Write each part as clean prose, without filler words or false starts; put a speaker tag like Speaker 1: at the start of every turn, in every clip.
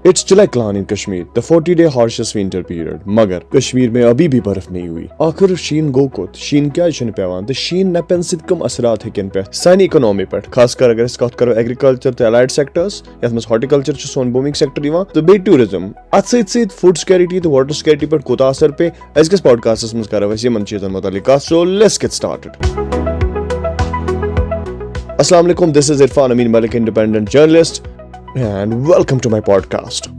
Speaker 1: It's July Klan in Kashmir, the 40-day harshest winter period. مگر کشمیر میں ابھی بھی برف نہیں ہوئی. آخر شین گو کوت شین کیا چھن پیوان تہٕ شین نپن سۭتۍ کم اثرات ہیکن پیتھ سانہِ اکنامی پٮ۪ٹھ خاص کر اگر أسۍ کتھ کرو ایگریکلچر تہٕ الائڈ سیکٹرس یتھ منٛز ہارٹیکلچر چھُ سون بومنگ سیکٹر یِوان تہٕ بیٚیہِ ٹوٗرزم اتھ سۭتۍ سۭتۍ فوڈ سکیورٹی تہٕ واٹر سکیورٹی پٮ۪ٹھ کوٗتاہ اثر پیٚیہِ أزکِس پاڈکاسٹس منٛز کرو أسۍ یِمن چیٖزن متعلق کتھ. So let's get started. Assalamu alaikum, this is Irfan Amin Malik, independent journalist, and welcome to my podcast.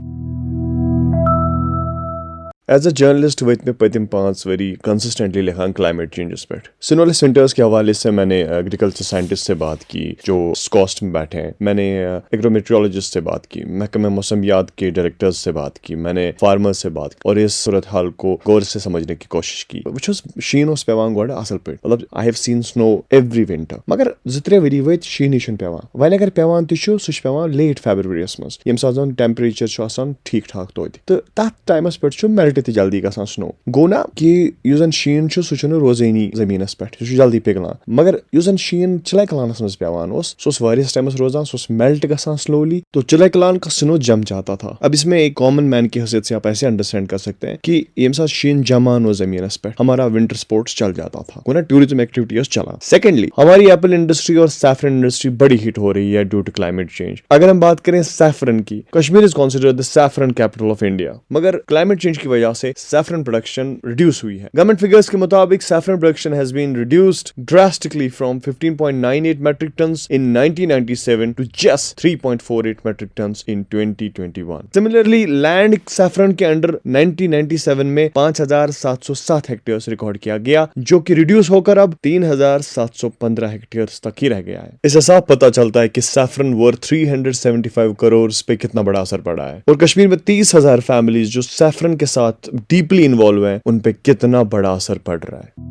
Speaker 1: As a journalist وٲتۍ مےٚ پٔتِم 5 ؤری کنسسٹنٹلی لکھان کلائمیٹ چینجز پہ. سنولس ونٹرس کے حوالے سے میں نے ایگریکلچر سائنٹسٹ سے بات کی جو اسکاسٹ میں بیٹھے ہیں, میں نے ایگرومیٹرولوجسٹ سے بات کی, محکمہ موسمیات کے ڈائریکٹرز سے بات کی, میں نے فارمرز سے بات کی اور اس صورت حال کو غور سے سمجھنے کی کوشش کی. وٕچھُس شیٖن اوس پیوان گۄڈٕ اصل پٲٹھۍ, مطلب آئی ہیو سین سنو ایوری ونٹر, مگر 2-3 ؤری وٲتۍ شیٖنٕے چھُنہٕ پیوان. وۄنۍ اگر پیوان تہِ چھُ سُہ چھُ پیوان لیٹ فیبرؤریَس منٛز ییٚمہِ ساتہٕ زن ٹیمپریچر چھُ آسان ٹھیٖک ٹھاک توتہِ, تہٕ تتھ ٹایمس پٮ۪ٹھ چھُ میلٹ تہِ جلدی گژھان سنو. گوٚو نا کہِ یُس زن شیٖن چھُ سُہ چھُنہٕ روزٲنی زٔمیٖنس پٮ۪ٹھ, سُہ چھُ جلدی پِگلان. مگر یُس زن شیٖن چِلاے کلانس منٛز پیوان اوس سُہ اوس واریاہس ٹایمس روزان, سُہ اوس میلٹ گژھان سلولی. تو چِلاے کلان کا سنو جم جاتا تھا. اب اس میں ایک کامن مین کی حیثیت سے آپ ایسے انڈرسٹینڈ کر سکتے ہیں کہ ییٚمہِ ساتہٕ شیٖن جمان ہو زمینس پہ ہمارا ونٹر سپورٹس چل جاتا تھا. گوٚو نا ٹوریزم ایکٹیویٹی ٲس چلان. سیکنڈلی ہماری ایپل انڈسٹری اور سیفرن انڈسٹری بڑی ہٹ ہو رہی ہے ڈیو ٹو کلائمیٹ چینج. اگر ہم بات کریں سیفرن کی, Kashmir is considered the saffron capital of India, مگر کلائمیٹ چینج کی وجہ سے سیفرن پروڈکشن ریڈیوس ہوئی ہے. گورنمنٹ فگرز کے مطابق سیفرن production has been reduced drastically from 15.98 metric tons in 1997 to just 3.48 metric tons in 2021. Similarly, land سیفرن کے انڈر 1997 میں 5,707 ہیکٹیئرس ریکارڈ کیا گیا, جو کہ ریڈیوس ہو کر اب 3,715 ہیکٹیئرس تک ہی رہ گیا ہے. اس سے صاف پتہ چلتا ہے کہ سیفرن ورتھ 375 کروڑ پہ کتنا بڑا اثر پڑا ہے, اور کشمیر میں 30,000 فیملیز جو سیفرن کے ساتھ ڈیپلی انوالو ہیں ان پہ کتنا بڑا اثر پڑ رہا ہے.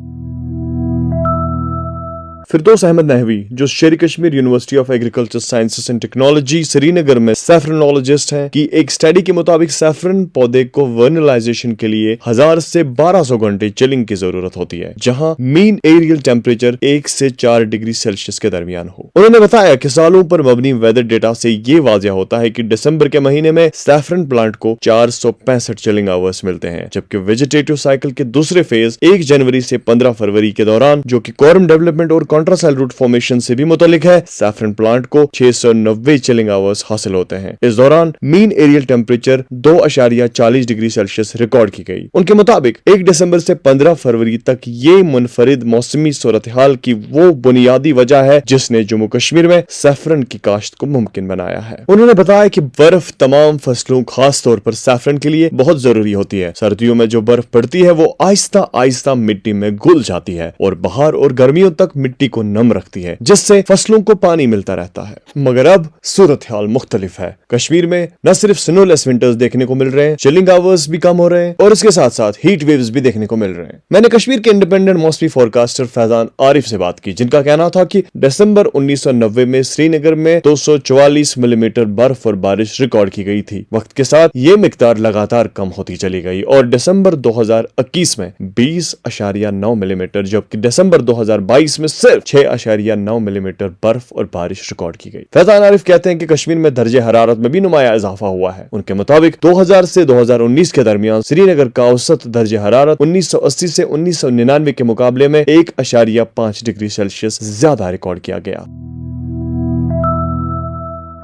Speaker 1: فردوس احمد نحوی جو Sher Kashmir University of Agriculture Sciences and Technology Srinagar میں سیفرنالوجسٹ ہیں, کی ایک اسٹڈی کے مطابق سیفرن پودے کو ورنلائزیشن کے لیے 1000 سے 1200 گھنٹے چلنگ کی ضرورت ہوتی ہے, جہاں مین ایریل ٹیمپریچر 1 سے 4 ڈگری سیلسیس کے درمیان ہو. انہوں نے بتایا کہ سالوں پر مبنی ویدر ڈیٹا سے یہ واضح ہوتا ہے کہ دسمبر کے مہینے میں سیفرن پلانٹ کو 465 چلنگ آورس ملتے ہیں, جبکہ ویجیٹیٹو سائیکل کے دوسرے فیز 1 جنوری سے 15 فروری کے دوران, جو کہ کورم ڈیولپمنٹ اور کنٹراسیل روٹ فارمیشن سے بھی متعلق ہے, سیفرن پلانٹ کو 690 چلنگ آورس حاصل ہوتے ہیں. اس دوران mean aerial temperature 2.40 degree Celsius record کی گئی. ان کے مطابق 1 دسمبر سے 15 فروری تک یہ منفرد موسمی صورتحال کی وہ بنیادی وجہ ہے جس نے جموں کشمیر میں سیفرن کی کاشت کو ممکن بنایا ہے. انہوں نے بتایا کہ برف تمام فصلوں خاص طور پر سیفرن کے لیے بہت ضروری ہوتی ہے. سردیوں میں جو برف پڑتی ہے وہ آہستہ آہستہ مٹی میں گھل جاتی ہے اور بہار اور گرمیوں تک مٹی کو نم رکھتی ہے, جس سے فصلوں کو پانی ملتا رہتا ہے. مگر اب صورتحال مختلف ہے. کشمیر میں نہ صرف سنو لیس ونٹرز دیکھنے کو مل رہے ہیں, چلنگ آورز بھی کم ہو رہے ہیں, اور اس کے ساتھ ساتھ ہیٹ ویوز بھی دیکھنے کو مل رہے ہیں. میں نے کشمیر کے انڈیپینڈنٹ موسمی فورکاسٹر فیضان عارف سے بات کی, جن کا کہنا تھا کہ دسمبر 1990 میں سری نگر میں 244 ملی میٹر برف اور بارش ریکارڈ کی گئی تھی. وقت کے ساتھ یہ مقدار لگاتار کم ہوتی چلی گئی اور دسمبر 2021 میں 20.9 ملی میٹر, جبکہ دسمبر 2022 میں صرف 6.9 ملی میٹر برف اور بارش ریکارڈ کی گئی. فیضان عارف کہتے ہیں کہ کشمیر میں درجہ حرارت میں بھی نمایاں اضافہ ہوا ہے. ان کے مطابق 2000 سے 2019 کے درمیان سری نگر کا اوسط درجہ حرارت 1980 سے 1999 کے مقابلے میں 1.5 ڈگری سیلسیس زیادہ ریکارڈ کیا گیا.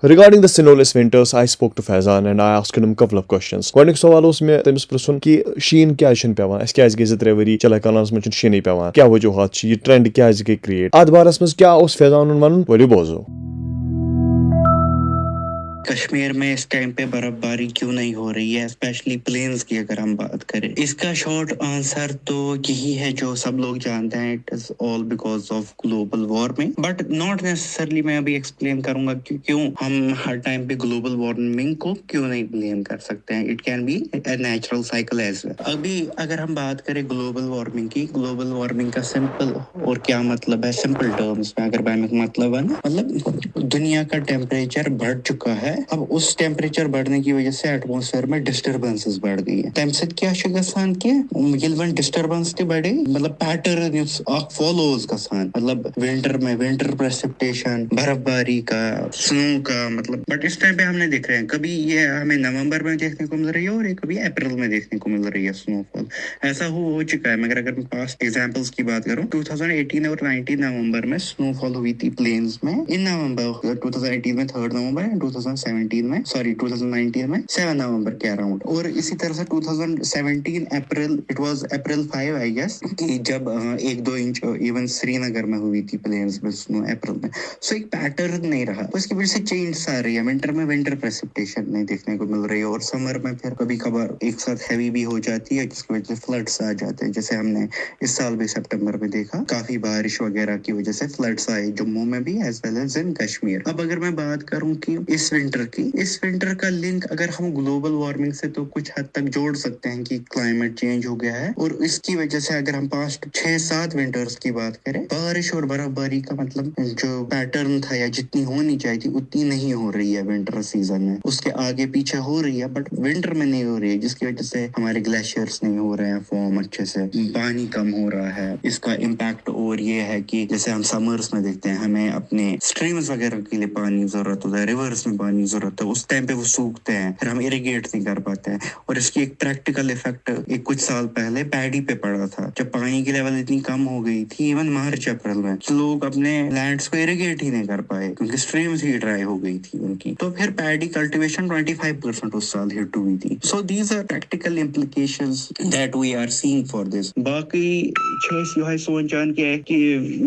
Speaker 1: Regarding the snowless winters, I spoke to Faizan and I asked him a couple of questions. گۄڈٕنیُک سوال اوس مےٚ تٔمِس پرژھُن کہِ شیٖن کیازِ چھُنہٕ پیوان, اَسہِ کیازِ گٔے 2-3 ؤری چلے کلانس منٛز چھُنہٕ شیٖنٕے پیوان, کیاہ وجوہات چھِ, یہِ ٹرینڈ کیازِ گٔے کریٹ, اتھ بارس منٛز کیاہ اوس فیضانُن ونُن, ؤلِو بوزو.
Speaker 2: کشمیر میں اس ٹائم پہ برف باری کیوں نہیں ہو رہی ہے, اسپیشلی پلینز کی اگر ہم بات کریں. اس کا شارٹ آنسر تو یہی ہے جو سب لوگ جانتے ہیں, it is all because of global warming, but not necessarily. میں ابھی ایکسپلین کروں گا کہ کیوں ہم ہر ٹائم پہ گلوبل وارمنگ کو کیوں نہیں بلیم کر سکتے ہیں. It can be a natural cycle as well. ابھی اگر ہم بات کریں گلوبل وارمنگ کی, گلوبل وارمنگ کا سمپل اور کیا مطلب ہے, سمپل ٹرمز میں اگر میں مطلب ہے نا, مطلب دنیا کا ٹیمپریچر بڑھ چکا ہے है, अब उस टेम्परेचर बढ़ने की वजह से एटमॉस्फेयर में डिस्टर्बेंसेस बढ़ गई है। तम सत क्या छ गसान कि येल वन डिस्टर्बेंस ते बढ़े, मतलब पैटर्न युस अख फॉलोज गसान, मतलब विंटर में विंटर प्रेसिपिटेशन, बर्फबारी का, स्नो का, मतलब बट इस टाइम पे हमने देख रहे हैं कभी ये हमें नवंबर में देखने को मिल रही है और ये कभी अप्रैल में देखने को मिल रही है स्नोफॉल। ऐसा हो चुका है। मगर अगर मैं पास्ट एग्जांपल्स की बात करूं, 2018 और 19 नवंबर में स्नोफॉल हुई थी प्लेन्स में। इन नवंबर 2018 में 3 नवंबर एंड 2019 में 7 नवंबर के अराउंड। और इसी तरह से 2017 April, it was April 5 I guess, कि जब 1-2 इंच इवन श्रीनगर में हुई थी प्लेन्स में स्नो अप्रैल में। सो एक पैटर्न नहीं रहा, उसकी वजह से चेंज आ रही है। विंटर में विंटर प्रेसिपिटेशन नहीं देखने को मिल रही है और समर में फिर कभी कभार एक साथ हैवी भी हो जाती है, जिसकी वजह से फ्लड्स आ जाते हैं। जैसे हमने इस साल भी सितंबर में देखा, काफी बारिश वगैरह की वजह से फ्लड्स आए जम्मू में भी as well as in Kashmir. अब अगर मैं बात करूं कि इस विंटर का लिंक अगर हम ग्लोबल वार्मिंग से तो कुछ हद तक जोड़ सकते हैं कि क्लाइमेट चेंज हो गया है, और इसकी वजह से अगर हम पास्ट 6-7 विंटर्स की बात करें, बारिश और बर्फबारी का मतलब जो पैटर्न था या जितनी होनी चाहिए थी उतनी नहीं हो रही है विंटर सीजन में। उसके आगे पीछे हो रही है बट विंटर में नहीं हो रही है, जिसकी वजह से हमारे ग्लेशियर्स नहीं हो रहे हैं फॉर्म अच्छे से, पानी कम हो रहा है। इसका इम्पैक्ट और ये है कि जैसे हम समर्स में देखते हैं, हमें अपने स्ट्रीम्स वगैरह के लिए पानी जरूरत होता है, रिवर्स में पानी जरूरत है, उस टाइम पे वो सूखते हैं, फिर हम इरिगेट नहीं कर पाते हैं। और इसकी एक प्रैक्टिकल इफेक्ट एक कुछ साल पहले पैडी पे पड़ा था, जब पानी की लेवल इतनी कम हो गई थी इवन मार्च अप्रैल में, तो लोग अपने लैंड्स को इरिगेट ही नहीं कर पाए क्योंकि स्ट्रीम्स ही ड्राई हो गई थी उनकी। तो फिर पैडी कल्टीवेशन 25% उस साल हिट हुई थी। So these are practical implications that we are seeing for this. बाकी छस यो है सोचन कि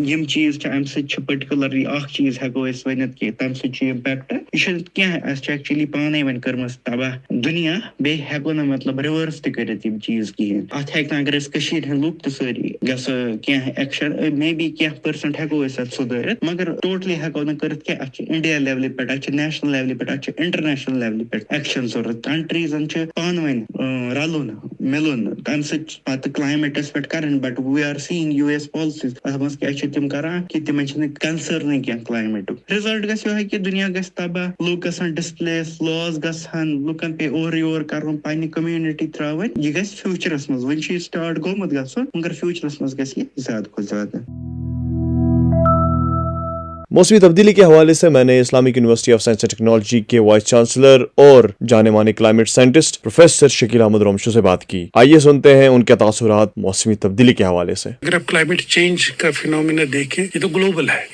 Speaker 2: यम चीज छ अम सच पर्टिकुलरली अख चीज हेको इस वनित कि तम सच इम्पैक्ट यह क्या है अस एक्चुअली पाने वन करमस तबाह दुनिया बे हेको न मतलब रिवर्स त करित यम चीज की अथ हेक अगर इस कशीर हन लुक त सारी गस क्या एक्शन मे बी क्या परसेंट हेको इस सुधारित, मगर टोटली हेको न करित कि अच इंडिया लेवल पे अच नेशनल लेवल पे अच इंटरनेशनल लेवल पे एक्शन जरूरत। कंट्रीजन छ पानवन रलुन मिलुन तम सत क्लाइमेटस पे करन, but we are seeing US policies अतमस क्या छ तिम करा कि तिम छ कंसर्न क्या क्लाइमेट। रिजल्ट गस यो है कि दुनिया गस तबाह, लोग गसन डिस्प्लेस, लॉस गसन लुकन पे और योर करन पन्नी कम्युनिटी त्रावन। ये गस फ्यूचरस मज वन छ स्टार्ट गोमत गसन, मगर फ्यूचरस मज गस ये ज्यादा को ज्यादा।
Speaker 1: मौसमी तब्दीली के हवाले से मैंने Islamic University of Science and Technology के वाइस चांसलर और जाने माने climate scientist professor Shakil Ahmad Romshoo से बात की। आइए सुनते हैं उनके तासुरात मौसमी तब्दीली के हवाले से।
Speaker 3: अगर आप क्लाइमेट चेंज का फिनोमिना देखें, ये तो ग्लोबल है,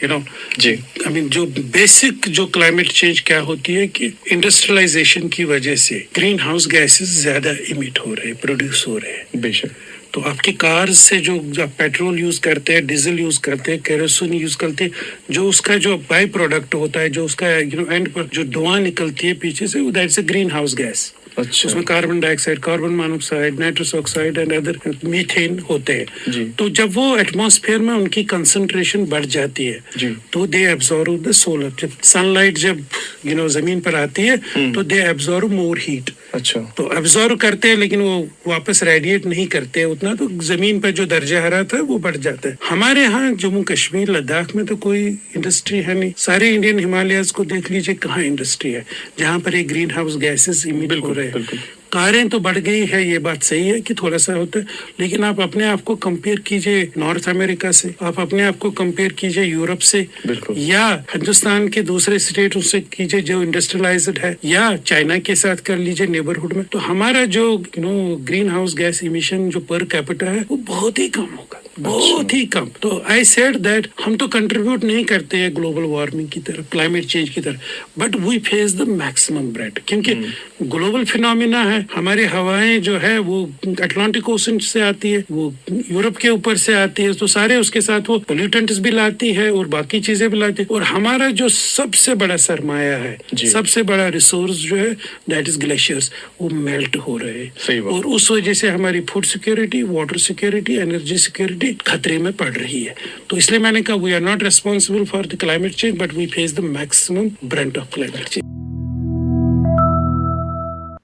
Speaker 3: जी। आई मीन जो बेसिक जो क्लाइमेट चेंज क्या होती है कि इंडस्ट्रियलाइजेशन की वजह से ग्रीन हाउस गैसेस ज्यादा इमिट हो रहे हैं, प्रोड्यूस हो रहे हैं। बेशक। तो आपकी कार से जो आप पेट्रोल यूज करते हैं, डीजल यूज करते हैं, केरोसिन यूज करते हैं, जो उसका जो बाई प्रोडक्ट होता है, जो उसका एंड पर जो धुआं निकलती है पीछे से, that's a green house gas. अच्छा। उसमें carbon dioxide, carbon monoxide, nitrous oxide and other methane होते हैं जी। तो जब वो एटमॉस्फेयर में उनकी कंसंट्रेशन बढ़ जाती है जी, तो दे एब्जॉर्ब द सोलर, जब सनलाइट जब जमीन पर आती है तो दे एब्जॉर्ब मोर हीट। अच्छा। तो एब्जॉर्ब करते हैं लेकिन वो वापस रेडिएट नहीं करते उतना, तो जमीन पर जो दर्जा हरारत है वो बढ़ जाता है। हमारे यहाँ जम्मू कश्मीर लद्दाख में तो कोई इंडस्ट्री है नहीं, सारे इंडियन हिमालयाज को देख लीजिए कहाँ इंडस्ट्री है जहाँ पर एक ग्रीन हाउस गैसेस इमिट हो रहे हैं। कारें तो बढ़ गई है, ये बात सही है कि थोड़ा सा होता है, लेकिन आप अपने आप को कंपेयर कीजिए नॉर्थ अमेरिका से, आप अपने आप को कंपेयर कीजिए यूरोप से, या हिंदुस्तान के दूसरे स्टेटों से कीजिए जो इंडस्ट्रियलाइज्ड है, या चाइना के साथ कर लीजिए नेबरहुड में, तो हमारा जो ग्रीन हाउस गैस इमिशन जो पर कैपिटा है वो बहुत ही कम होगा, बहुत ही कम। तो आई सेड दैट हम तो कंट्रीब्यूट नहीं करते हैं ग्लोबल वार्मिंग की तरफ, क्लाइमेट चेंज की तरफ, but we face the maximum threat, क्योंकि ग्लोबल फिनोमिना है। हमारी हवाएं जो है वो अटलांटिक ओशन से आती है, वो यूरोप के ऊपर से आती है, तो सारे उसके साथ वो पोल्यूटेंट्स भी लाती है और बाकी चीजें भी लाती है। और हमारा जो सबसे बड़ा सरमाया है, सबसे बड़ा रिसोर्स जो है दैट इज ग्लेशियर्स, वो मेल्ट हो रहे हैं, और उस वजह से हमारी food security, water security, energy security खतरे में पड़ रही है। तो इसलिए मैंने कहा we are not responsible for the climate change, but we face the maximum brunt of climate change.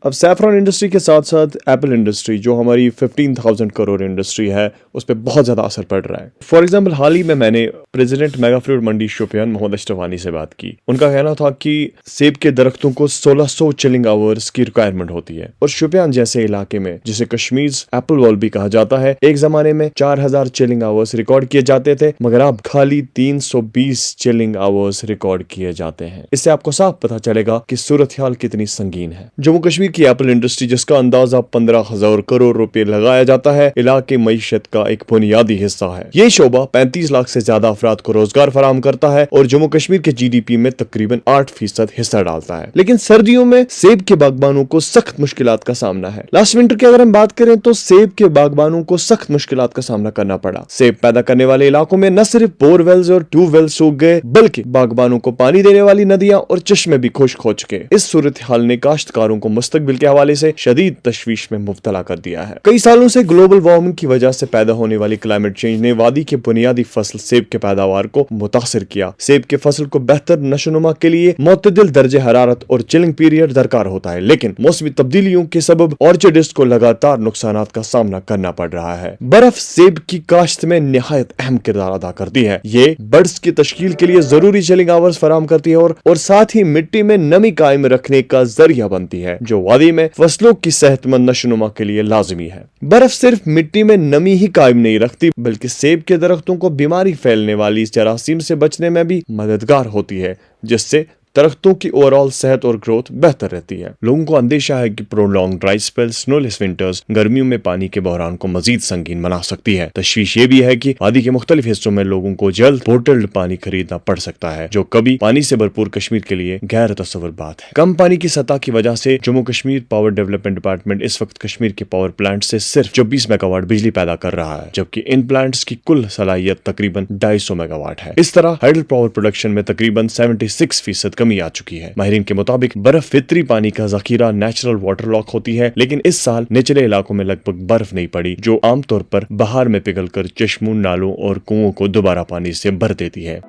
Speaker 1: अब सैफरॉन इंडस्ट्री के साथ साथ एप्पल इंडस्ट्री, जो हमारी 15,000 करोड़ इंडस्ट्री है, उस पर बहुत ज़्यादा असर पड़ रहा है। फॉर एग्जांपल हाल ही में मैंने प्रेसिडेंट मेगा फ्रूट मंडी शोपियान मोहम्मद अशरफ से बात की। उनका कहना था कि सेब के दरख्तों को 1600 चिलिंग आवर्स की रिक्वायरमेंट होती है और शोपियान जैसे इलाके में, जिसे कश्मीर एप्पल वॉल भी कहा जाता है, एक जमाने में 4000 चिलिंग आवर्स रिकॉर्ड किए जाते थे, मगर अब खाली 320 चिलिंग आवर्स रिकॉर्ड किए जाते हैं। इससे आपको साफ पता चलेगा कि सूरत हाल कितनी संगीन है। जम्मू कश्मीर की एप्पल इंडस्ट्री, जिसका अंदाजा 15,000 करोड़ रुपए लगाया जाता है, इलाके मईशत का एक बुनियादी हिस्सा है। ये शोबा 35 लाख से ज्यादा अफराद को रोजगार फराहम करता है और जम्मू कश्मीर के GDP में तकरीबन 8% हिस्सा डालता है। लेकिन सर्दियों में सेब के बागबानों को सख्त मुश्किलात का सामना है। लास्ट विंटर की अगर हम बात करें तो सेब के बागबानों को सख्त मुश्किलात का सामना करना पड़ा। सेब पैदा करने वाले इलाकों में न सिर्फ बोरवेल्स और ट्यूबवेल्स सूख गए, बल्कि बागबानों को पानी देने वाली नदियां और चश्मे भी खुश्क हो चुके। इस सूरत हाल ने काश्तकारों को मुस्तकबिल के हवाले से शदीद तशवीश में मुब्तला कर दिया है। कई सालों से ग्लोबल वार्मिंग की वजह से पैदा होने वाली क्लाइमेट चेंज ने वादी के बुनियादी फसल सेब के पैदावार को मुतासिर किया। सेब के फसल को बेहतर नशोनुमा के लिए मुतदिल दर्जे हरारत और चिलिंग पीरियड दरकार होता है, लेकिन मौसमी तब्दीलियों के सबब ऑर्चर्डिस्ट को लगातार नुकसानात का सामना करना पड़ रहा है। बर्फ सेब की काश्त में निहायत अहम किरदार अदा करती है। ये बर्ड्स की तश्कील के लिए जरूरी चिलिंग आवर्स फराहम करती है और साथ ही मिट्टी में नमी कायम रखने का जरिया बनती है, जो वादी में फसलों की सेहतमंद नशोनुमा के लिए लाजमी है। बर्फ सिर्फ मिट्टी में नमी ही कायम नहीं रखती, बल्कि सेब के दरख्तों को बीमारी फैलने वाली जरासीम से बचने में भी मददगार होती है, जिससे दरख्तों की ओवरऑल सेहत और ग्रोथ बेहतर रहती है। लोगों को अंदेशा है कि प्रोलॉन्ग ड्राई स्पेल, स्नोलेस विंटर्स गर्मियों में पानी के बहरान को मजीद संगीन बना सकती है। तशवीश ये भी है कि वादी के मुख्तलिफ हिस्सों में लोगों को जल्द बोटल्ड पानी खरीदना पड़ सकता है, जो कभी पानी से भरपूर कश्मीर के लिए गैर तस्वुर बात है। कम पानी की सतह की वजह से Jammu Kashmir power development department इस वक्त कश्मीर के पावर प्लांट से सिर्फ 24 मेगावाट बिजली पैदा कर रहा है, जबकि इन प्लांट्स की कुल सलाहियत तकरीबन 250 मेगावाट है। इस तरह हाइडल पावर प्रोडक्शन में तकरीबन 76% कमी आ चुकी है। माहिरीन के मुताबिक बर्फ फितरी पानी का जखीरा नेचुरल वाटर लॉक होती है, लेकिन इस साल निचले इलाकों में लगभग बर्फ नहीं पड़ी, जो आमतौर पर बहार में पिघलकर चश्मों, नालों और कुओं को दोबारा पानी से भर देती है।